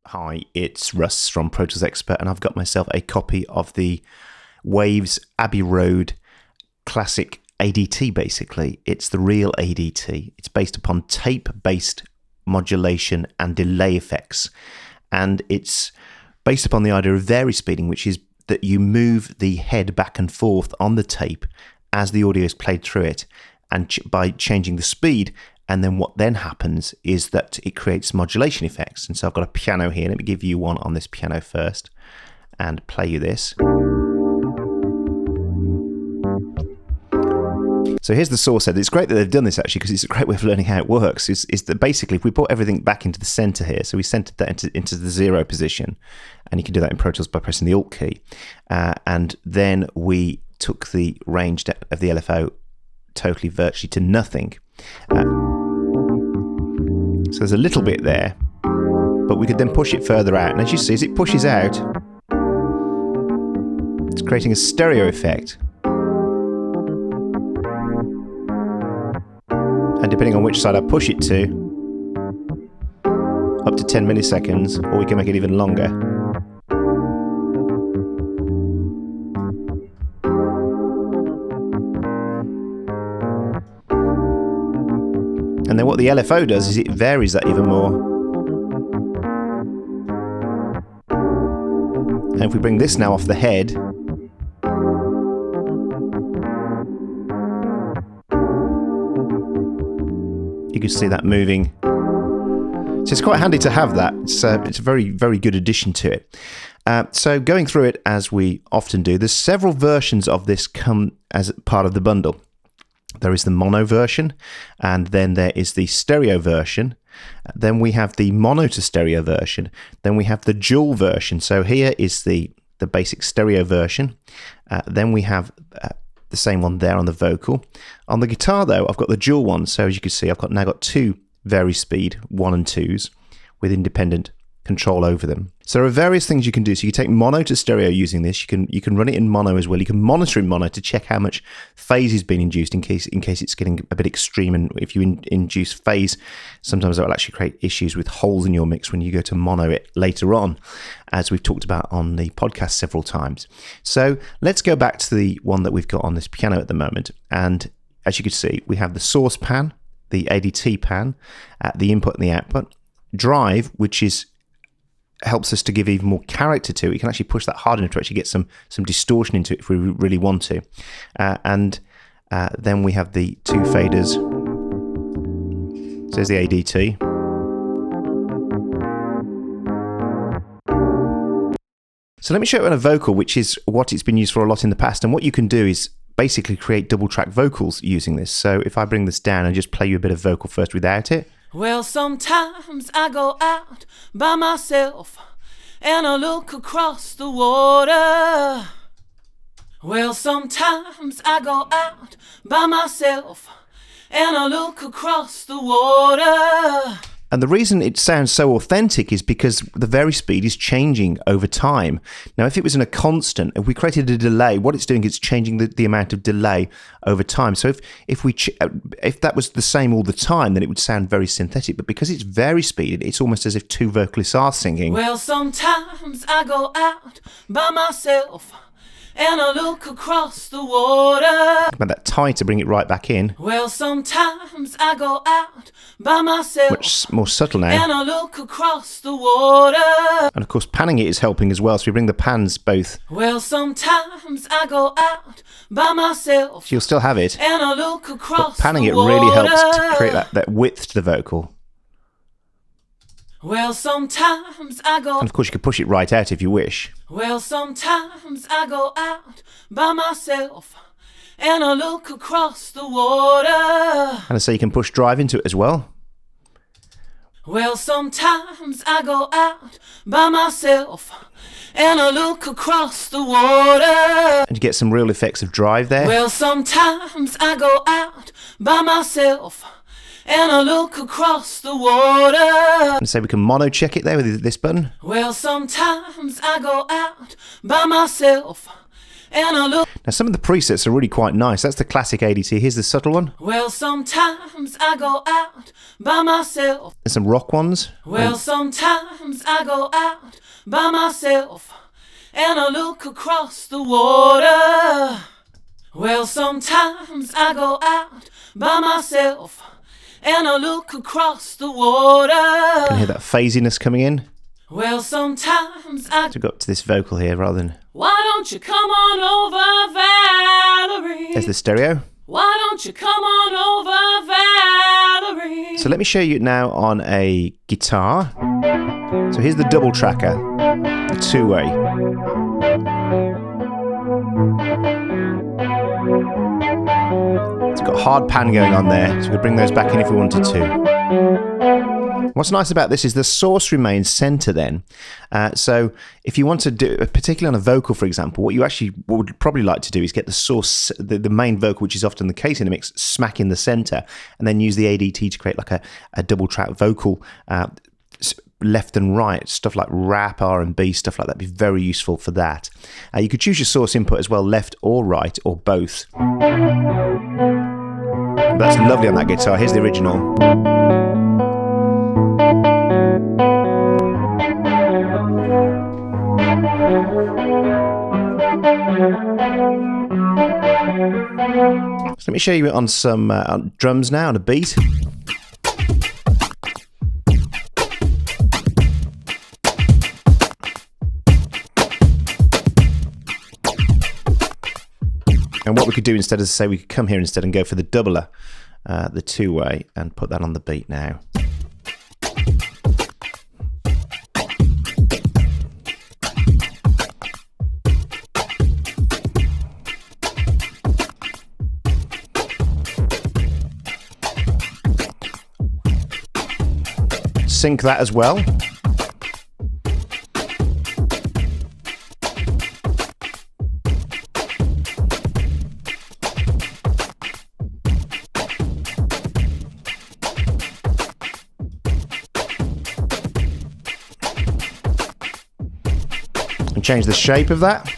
Hi, it's Russ from Pro Tools Expert, and I've got myself a copy of the Waves Abbey Road classic ADT, basically. It's the real ADT. It's based upon tape-based modulation and delay effects, and it's based upon the idea of vari-speeding, which is that you move the head back and forth on the tape as the audio is played through it, and by changing the speed. And then what then happens is that it creates modulation effects. And so I've got a piano here. Let me give you one on this piano first and play you this. So here's the source head. It's great that they've done this actually, because it's a great way of learning how it works. Is that basically if we put everything back into the center here, so we centered that into the 0 position, and you can do that in Pro Tools by pressing the Alt key, and then we took the range of the LFO virtually to nothing. So there's a little bit there, but we could then push it further out. And as you see, as it pushes out, it's creating a stereo effect. And depending on which side I push it to, up to 10 milliseconds, or we can make it even longer. And then what the LFO does is it varies that even more. And if we bring this now off the head, you can see that moving. So it's quite handy to have that. It's a very, very good addition to it. So going through it as we often do, there's several versions of this come as part of the bundle. There is the mono version, and then there is the stereo version. Then we have the mono to stereo version. Then we have the dual version. So here is the basic stereo version. Then we have the same one there on the vocal. On the guitar, though, I've got the dual one. So as you can see, I've now got two vari-speed 1 and 2s with independent control over them. So there are various things you can do. So you can take mono to stereo using this. You can run it in mono as well. You can monitor in mono to check how much phase has been induced in case it's getting a bit extreme. And if you induce phase, sometimes that will actually create issues with holes in your mix when you go to mono it later on, as we've talked about on the podcast several times. So let's go back to the one that we've got on this piano at the moment. And as you can see, we have the source pan, the ADT pan, the input and the output, drive, which helps us to give even more character to it. You can actually push that hard enough to actually get some distortion into it if we really want to. And then we have the two faders. So there's the ADT. So let me show you on a vocal, which is what it's been used for a lot in the past. And what you can do is basically create double track vocals using this. So if I bring this down and just play you a bit of vocal first without it. Well, sometimes I go out by myself and I look across the water. Well, sometimes I go out by myself and I look across the water. And the reason it sounds so authentic is because the vari-speed is changing over time. Now, if it was in a constant, if we created a delay, what it's doing is changing the amount of delay over time. So if that was the same all the time, then it would sound very synthetic. But because it's vari-speeded, it's almost as if two vocalists are singing. Well, sometimes I go out by myself and I look across the water. About that tie to bring it right back in. Well, sometimes I go out by myself. Much more subtle now. And I look across the water. And of course, panning it is helping as well. So we bring the pans both. Well, sometimes I go out by myself. So you'll still have it. And I look across but panning the it water. really helps to create that width to the vocal. Well, sometimes I go... And of course, you can push it right out if you wish. Well, sometimes I go out by myself and I look across the water. And so you can push drive into it as well. Well, sometimes I go out by myself and I look across the water. And you get some real effects of drive there. Well, sometimes I go out by myself and I look across the water. And so we can mono check it there with this button. Well, sometimes I go out by myself and a look. Now, some of the presets are really quite nice. That's the classic ADT. Here's the subtle one. Well, sometimes I go out by myself. There's some rock ones. Well, sometimes I go out by myself and I look across the water. Well, sometimes I go out by myself and I look across the water. You can hear that phasiness coming in. Well, sometimes I So we've got to this vocal here rather than... Why don't you come on over, Valerie? There's the stereo. Why don't you come on over, Valerie? So let me show you now on a guitar. So here's the double tracker, the two-way. It's got hard pan going on there, so we could bring those back in if we wanted to. What's nice about this is the source remains center then. So if you want to do, particularly on a vocal, for example, what you actually would probably like to do is get the source, the main vocal, which is often the case in a mix, smack in the center, and then use the ADT to create like a double track vocal, left and right, stuff like rap, R&B, stuff like that. Be very useful for that. You could choose your source input as well, left or right, or both. That's lovely on that guitar. Here's the original. So let me show you on some drums now, on a beat. And what we could do instead is say we could come here instead and go for the doubler, the two-way, and put that on the beat now. Sync that as well. And change the shape of that.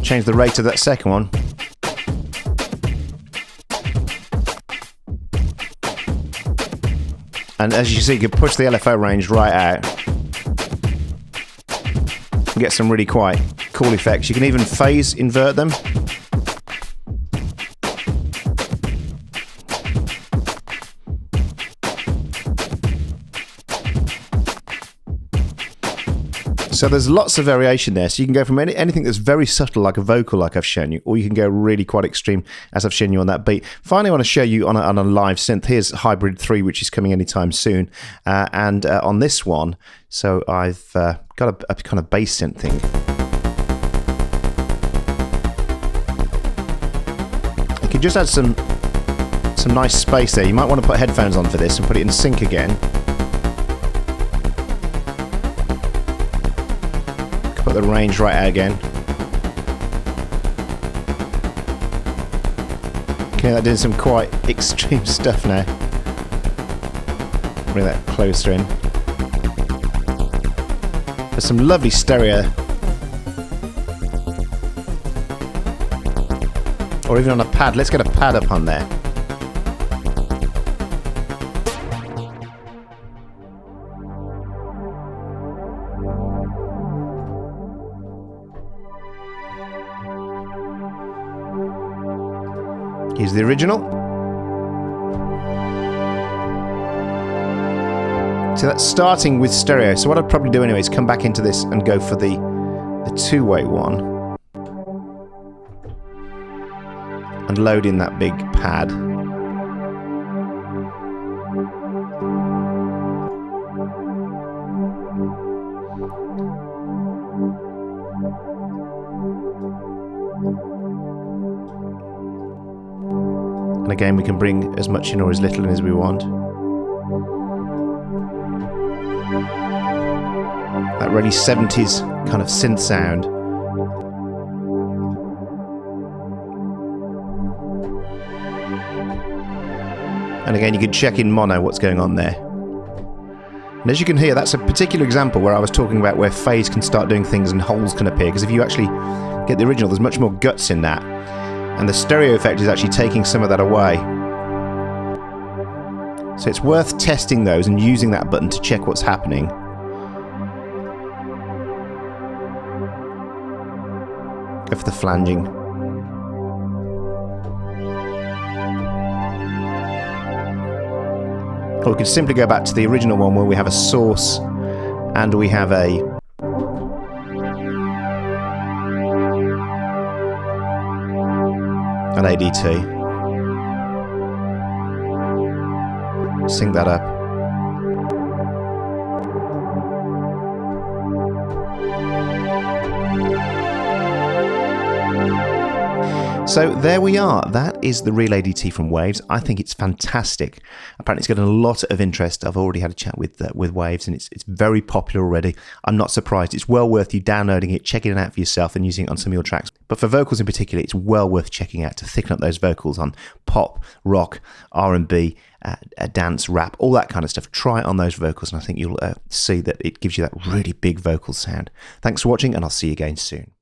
Change the rate of that second one. And as you see, you can push the LFO range right out. And get some really quite cool effects. You can even phase invert them. So there's lots of variation there. So you can go from anything that's very subtle, like a vocal, like I've shown you, or you can go really quite extreme, as I've shown you on that beat. Finally, I want to show you on a live synth. Here's Hybrid 3, which is coming anytime soon. And on this one, so I've got a kind of bass synth thing. You can just add some nice space there. You might want to put headphones on for this and put it in sync again. Put the range right out again. Okay, that doing some quite extreme stuff now. Bring that closer in. There's some lovely stereo. Or even on a pad. Let's get a pad up on there. Here's the original. So that's starting with stereo. So what I'd probably do anyway is come back into this and go for the two-way one. And load in that big pad. And again, we can bring as much in or as little in as we want. That really 70s kind of synth sound. And again, you can check in mono what's going on there. And as you can hear, that's a particular example where I was talking about where fades can start doing things and holes can appear, because if you actually get the original, there's much more guts in that. And the stereo effect is actually taking some of that away. So it's worth testing those and using that button to check what's happening. Go for the flanging. Or we could simply go back to the original one where we have a source and we have an ADT. Sync that up. So there we are. That is the Real ADT from Waves. I think it's fantastic. Apparently it's getting a lot of interest. I've already had a chat with Waves, and it's very popular already. I'm not surprised. It's well worth you downloading it, checking it out for yourself and using it on some of your tracks. But for vocals in particular, it's well worth checking out to thicken up those vocals on pop, rock, R&B, dance, rap, all that kind of stuff. Try it on those vocals and I think you'll see that it gives you that really big vocal sound. Thanks for watching, and I'll see you again soon.